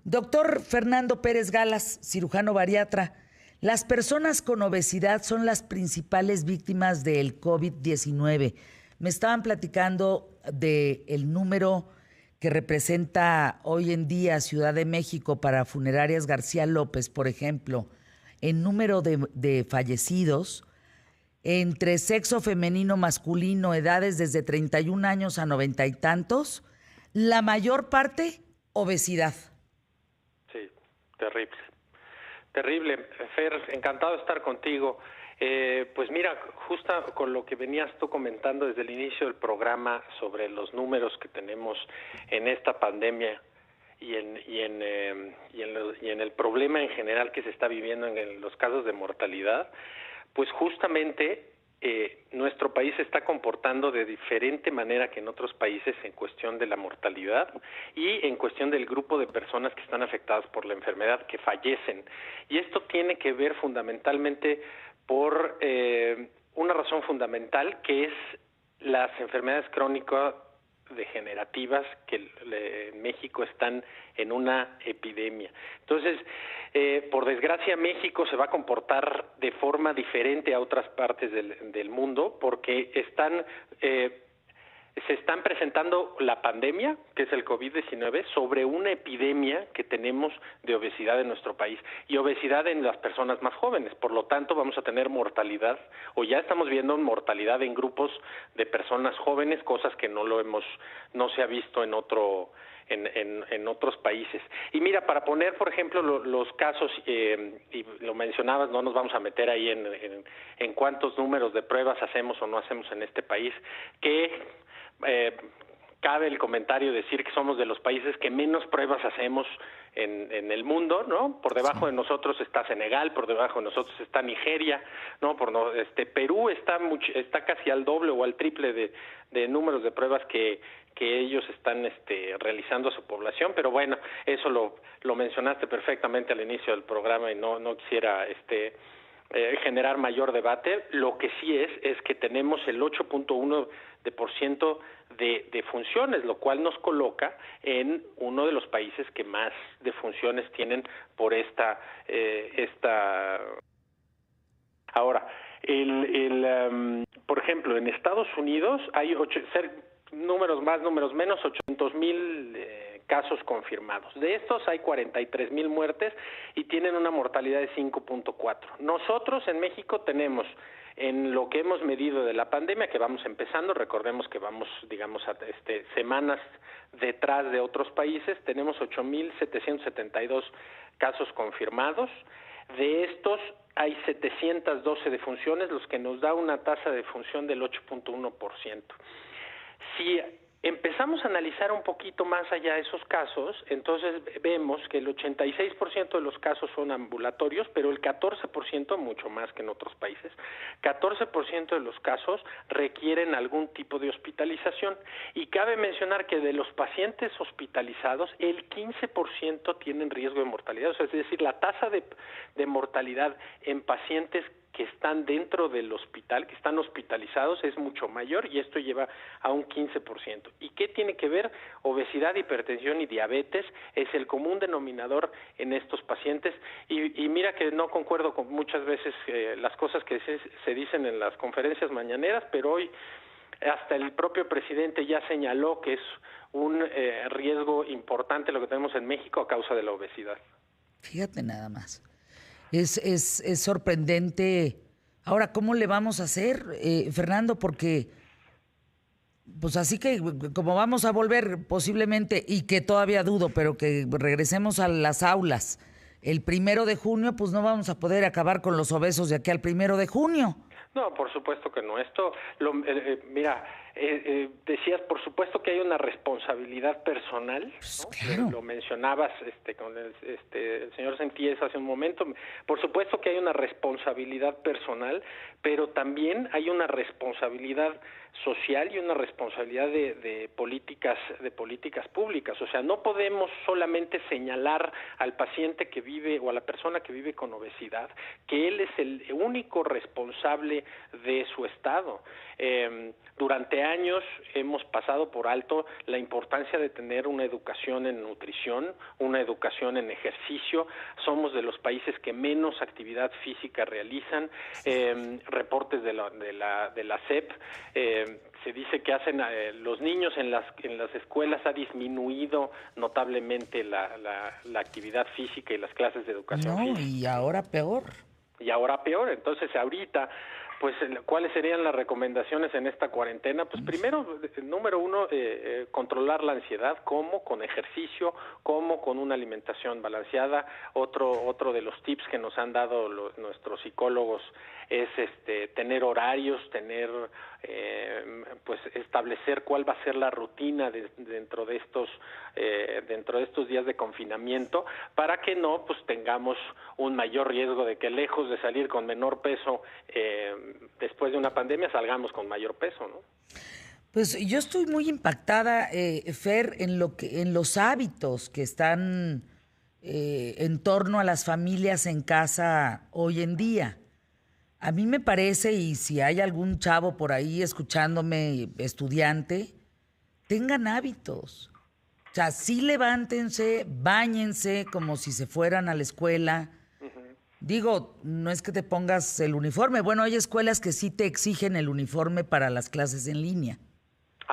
Doctor Fernando Pérez Galas, cirujano bariatra, las personas con obesidad son las principales víctimas del COVID-19. Me estaban platicando del número que representa hoy en día Ciudad de México para Funerarias García López, por ejemplo, en número de fallecidos entre sexo femenino, masculino, edades desde 31 años a 90 y tantos, la mayor parte, obesidad. Sí, terrible. Terrible. Fer, encantado de estar contigo. Pues mira, justo con lo que venías tú comentando desde el inicio del programa sobre los números que tenemos en esta pandemia y en el problema en general que se está viviendo en los casos de mortalidad, pues justamente nuestro país se está comportando de diferente manera que en otros países en cuestión de la mortalidad y en cuestión del grupo de personas que están afectadas por la enfermedad, que fallecen. Y esto tiene que ver fundamentalmente por una razón fundamental, que es las enfermedades crónicas degenerativas que en México están en una epidemia. Entonces, por desgracia, México se va a comportar de forma diferente a otras partes del mundo porque se están presentando la pandemia, que es el COVID-19, sobre una epidemia que tenemos de obesidad en nuestro país y obesidad en las personas más jóvenes. Por lo tanto, vamos a tener mortalidad, o ya estamos viendo mortalidad en grupos de personas jóvenes, cosas que no se ha visto en otros países. Y mira, para poner, por ejemplo, los casos, y lo mencionabas, no nos vamos a meter ahí en cuántos números de pruebas hacemos o no hacemos en este país, que cabe el comentario decir que somos de los países que menos pruebas hacemos en el mundo, ¿no? Por debajo de nosotros está Senegal, por debajo de nosotros está Nigeria, ¿no? Perú está casi al doble o al triple de números de pruebas que ellos están realizando a su población, pero bueno, eso lo mencionaste perfectamente al inicio del programa y no quisiera generar mayor debate. Lo que sí es que tenemos el 8.1% de defunciones, lo cual nos coloca en uno de los países que más defunciones tienen por esta. Ahora, por ejemplo, en Estados Unidos hay números más, números menos, 800,000 casos confirmados. De estos hay 43,000 muertes y tienen una mortalidad de 5.4. Nosotros en México tenemos, en lo que hemos medido de la pandemia, que vamos empezando, recordemos que vamos, digamos, semanas detrás de otros países, tenemos 8,772 casos confirmados. De estos hay 712 defunciones, los que nos da una tasa de defunción del 8.1%. Si empezamos a analizar un poquito más allá de esos casos, entonces vemos que el 86% de los casos son ambulatorios, pero el 14%, mucho más que en otros países, 14% de los casos requieren algún tipo de hospitalización. Y cabe mencionar que de los pacientes hospitalizados, el 15% tienen riesgo de mortalidad, o sea, es decir, la tasa de mortalidad en pacientes que están dentro del hospital, que están hospitalizados, es mucho mayor y esto lleva a un 15%. ¿Y qué tiene que ver? Obesidad, hipertensión y diabetes es el común denominador en estos pacientes y mira que no concuerdo con muchas veces las cosas que se dicen en las conferencias mañaneras, pero hoy hasta el propio presidente ya señaló que es un riesgo importante lo que tenemos en México a causa de la obesidad. Fíjate nada más. Es sorprendente. Ahora, ¿cómo le vamos a hacer, Fernando? Porque, pues así que como vamos a volver posiblemente, y que todavía dudo, pero que regresemos a las aulas el 1 de junio, pues no vamos a poder acabar con los obesos de aquí al 1 de junio. No, por supuesto que no. Esto, mira, decías, por supuesto que hay una responsabilidad personal, ¿no? Pues, claro. Lo mencionabas con el señor Sentíes hace un momento. Por supuesto que hay una responsabilidad personal, pero también hay una responsabilidad social y una responsabilidad de políticas públicas. O sea, no podemos solamente señalar al paciente que vive o a la persona que vive con obesidad que él es el único responsable de su estado. Durante durante años hemos pasado por alto la importancia de tener una educación en nutrición, una educación en ejercicio. Somos de los países que menos actividad física realizan. Reportes de la SEP se dice que hacen los niños en las escuelas ha disminuido notablemente la actividad física y las clases de educación física. Y ahora peor. Entonces ahorita, pues, ¿cuáles serían las recomendaciones en esta cuarentena? Pues primero, número uno, controlar la ansiedad. ¿Cómo? Con ejercicio. ¿Cómo? Con una alimentación balanceada. Otro de los tips que nos han dado nuestros psicólogos es tener horarios, pues establecer cuál va a ser la rutina dentro de estos días de confinamiento, para que no pues tengamos un mayor riesgo de que, lejos de salir con menor peso después de una pandemia, salgamos con mayor peso, ¿no? Pues yo estoy muy impactada, Fer, en los hábitos que están en torno a las familias en casa hoy en día. A mí me parece, y si hay algún chavo por ahí escuchándome, estudiante, tengan hábitos. O sea, sí levántense, báñense como si se fueran a la escuela. Digo, no es que te pongas el uniforme. Bueno, hay escuelas que sí te exigen el uniforme para las clases en línea.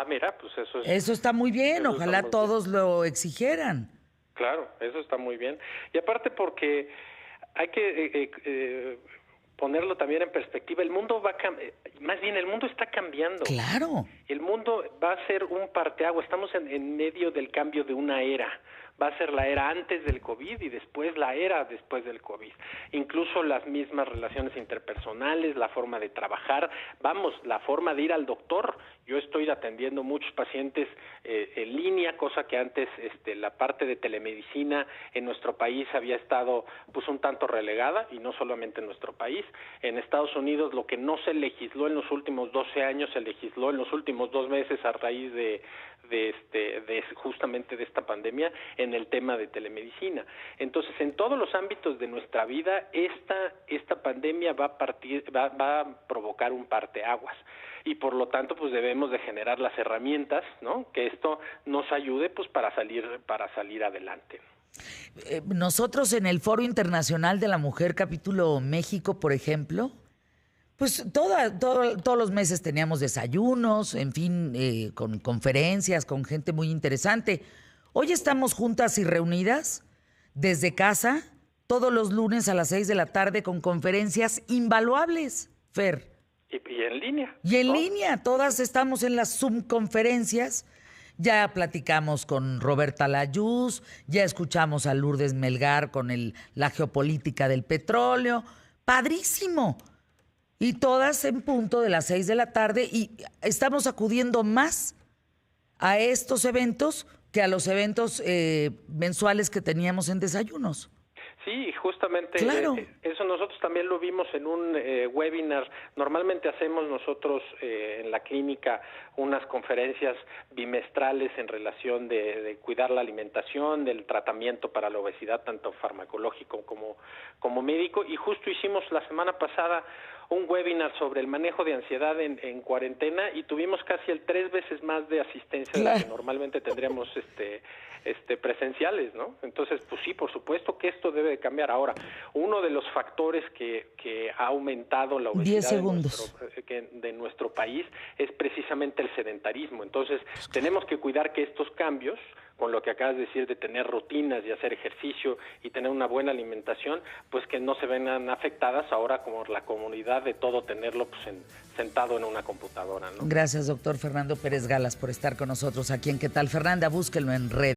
Mira, pues eso está muy bien. Ojalá todos lo exigieran. Claro, eso está muy bien. Y aparte porque hay que ponerlo también en perspectiva. El mundo más bien el mundo está cambiando. Claro. El mundo va a ser un parteaguas. Estamos en medio del cambio de una era. Va a ser la era antes del COVID y después la era después del COVID. Incluso las mismas relaciones interpersonales, la forma de trabajar, la forma de ir al doctor. Yo estoy atendiendo muchos pacientes en línea, cosa que antes la parte de telemedicina en nuestro país había estado pues un tanto relegada, y no solamente en nuestro país. En Estados Unidos lo que no se legisló en los últimos 12 años se legisló en los últimos 2 meses a raíz de justamente de esta pandemia, en el tema de telemedicina. Entonces, en todos los ámbitos de nuestra vida, esta pandemia va a provocar un parteaguas, y por lo tanto pues debemos de generar las herramientas, ¿no?, que esto nos ayude pues para salir adelante. Nosotros en el Foro Internacional de la Mujer Capítulo México, por ejemplo, pues todos los meses teníamos desayunos, en fin, con conferencias, con gente muy interesante. Hoy estamos juntas y reunidas desde casa, todos los lunes a las 6 de la tarde, con conferencias invaluables, Fer. Y en línea. Y en línea, todas estamos en las Zoom conferencias. Ya platicamos con Roberta Layuz, ya escuchamos a Lourdes Melgar con la geopolítica del petróleo. ¡Padrísimo! Y todas en punto de las 6 de la tarde, y estamos acudiendo más a estos eventos que a los eventos mensuales que teníamos en desayunos. Sí, justamente claro. Eso nosotros también lo vimos en un webinar. Normalmente hacemos nosotros en la clínica unas conferencias bimestrales en relación de cuidar la alimentación, del tratamiento para la obesidad, tanto farmacológico como médico, y justo hicimos la semana pasada un webinar sobre el manejo de ansiedad en cuarentena, y tuvimos casi el 3 veces más de asistencia de la que normalmente tendríamos presenciales, ¿no? Entonces, pues sí, por supuesto que esto debe de cambiar. Ahora, uno de los factores que ha aumentado la obesidad de nuestro país es precisamente el sedentarismo. Entonces, tenemos que cuidar que estos cambios, con lo que acabas de decir de tener rutinas y hacer ejercicio y tener una buena alimentación, pues que no se ven afectadas ahora como la comunidad de todo tenerlo pues sentado en una computadora, ¿no? Gracias, doctor Fernando Pérez Galas, por estar con nosotros aquí en ¿Qué tal, Fernanda? Búsquenlo en redes.